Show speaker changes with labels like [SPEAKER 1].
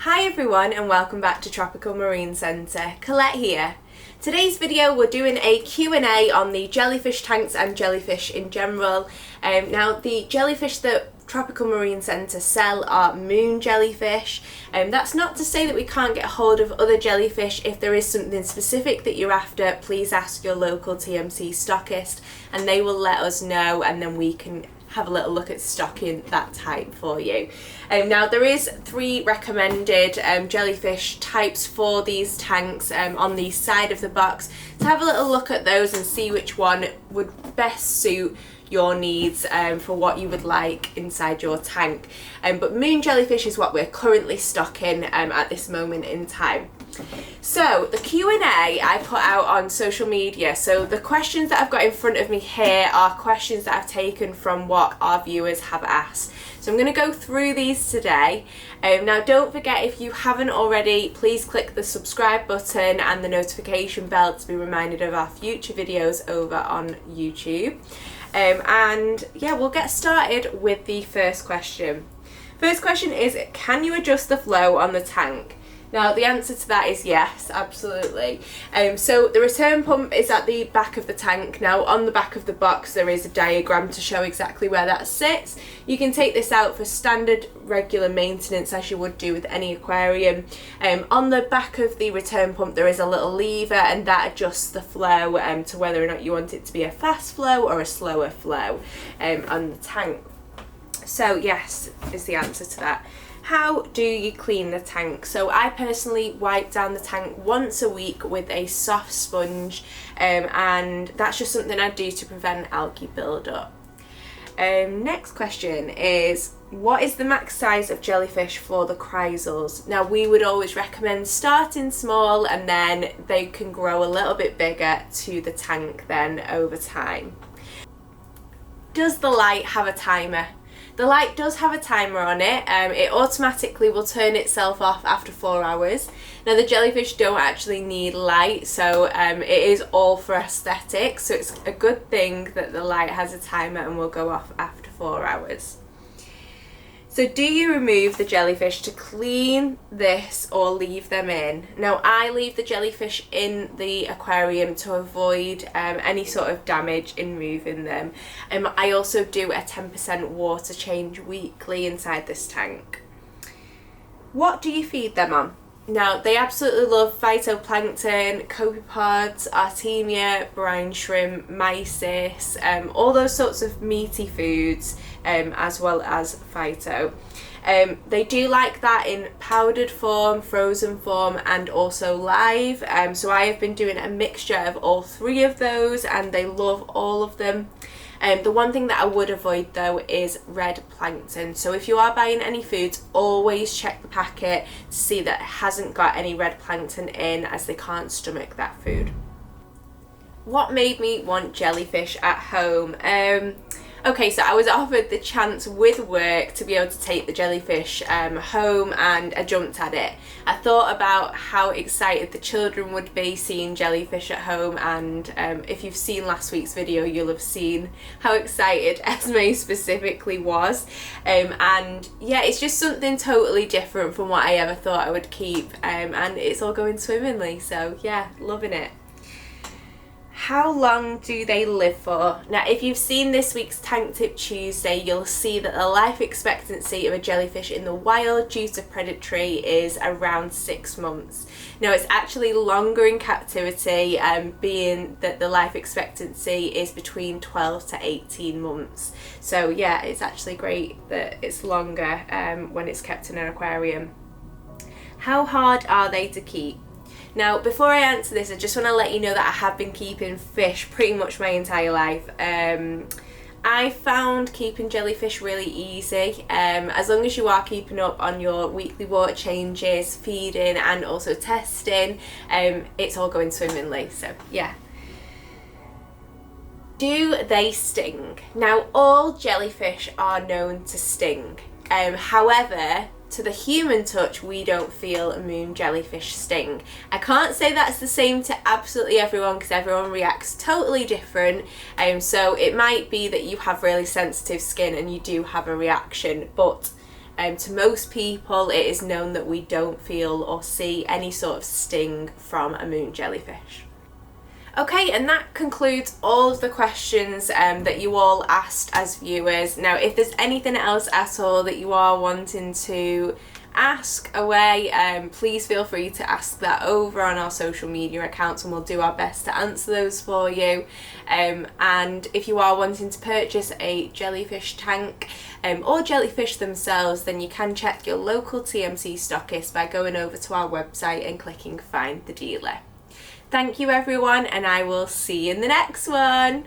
[SPEAKER 1] Hi everyone and welcome back to Tropical Marine Centre. Colette here. Today's video we're doing a Q&A on the jellyfish tanks and jellyfish in general. Now the jellyfish that Tropical Marine Centre sell are moon jellyfish. That's not to say that we can't get hold of other jellyfish. If there is something specific that you're after, please ask your local TMC stockist and they will let us know, and then we can have a little look at stocking that type for you. Now there is 3 recommended jellyfish types for these tanks on the side of the box, to have a little look at those and see which one would best suit your needs for what you would like inside your tank. But moon jellyfish is what we're currently stocking at this moment in time. So the Q&A I put out on social media, so the questions that I've got in front of me here are questions that I've taken from what our viewers have asked. So I'm going to go through these today. Now don't forget, if you haven't already, please click the subscribe button and the notification bell to be reminded of our future videos over on YouTube. And yeah, we'll get started with the first question. First question is, can you adjust the flow on the tank? Now the answer to that is yes, absolutely. So the return pump is at the back of the tank. Now on the back of the box there is a diagram to show exactly where that sits. You can take this out for standard regular maintenance as you would do with any aquarium. On the back of the return pump there is a little lever and that adjusts the flow to whether or not you want it to be a fast flow or a slower flow on the tank. So yes is the answer to that. How do you clean the tank? So I personally wipe down the tank once a week with a soft sponge, and that's just something I do to prevent algae build-up. Next question is, what is the max size of jellyfish for the Kreisels? Now we would always recommend starting small and then they can grow a little bit bigger to the tank then over time. Does the light have a timer? The light does have a timer on it. It automatically will turn itself off after 4 hours. Now the jellyfish don't actually need light, so it is all for aesthetics, so it's a good thing that the light has a timer and will go off after 4 hours. So do you remove the jellyfish to clean this or leave them in? Now I leave the jellyfish in the aquarium to avoid any sort of damage in moving them. I also do a 10% water change weekly inside this tank. What do you feed them on? Now they absolutely love phytoplankton, copepods, artemia, brine shrimp, mysis, all those sorts of meaty foods, as well as phyto. They do like that in powdered form, frozen form and also live, so I have been doing a mixture of all 3 of those and they love all of them. The one thing that I would avoid though is red plankton. So if you are buying any foods, always check the packet to see that it hasn't got any red plankton in, as they can't stomach that food. What made me want jellyfish at home? Okay, so I was offered the chance with work to be able to take the jellyfish home and I jumped at it. I thought about how excited the children would be seeing jellyfish at home, and if you've seen last week's video you'll have seen how excited Esme specifically was. And yeah, it's just something totally different from what I ever thought I would keep, and it's all going swimmingly, so yeah, loving it. How long do they live for? Now if you've seen this week's Tank Tip Tuesday, you'll see that the life expectancy of a jellyfish in the wild due to predatory is around 6 months. Now it's actually longer in captivity, being that the life expectancy is between 12 to 18 months. So yeah, it's actually great that it's longer when it's kept in an aquarium. How hard are they to keep? Now before I answer this, I just want to let you know that I have been keeping fish pretty much my entire life. I found keeping jellyfish really easy, as long as you are keeping up on your weekly water changes, feeding and also testing, it's all going swimmingly, so yeah. Do they sting? Now all jellyfish are known to sting, however to the human touch we don't feel a moon jellyfish sting. I can't say that's the same to absolutely everyone because everyone reacts totally different, so it might be that you have really sensitive skin and you do have a reaction, but To most people, it is known that we don't feel or see any sort of sting from a moon jellyfish. Okay, and that concludes all of the questions that you all asked as viewers. Now, if there's anything else at all that you are wanting to ask away, please feel free to ask that over on our social media accounts, and we'll do our best to answer those for you. And if you are wanting to purchase a jellyfish tank or jellyfish themselves, then you can check your local TMC stockist by going over to our website and clicking Find the Dealer. Thank you everyone, and I will see you in the next one.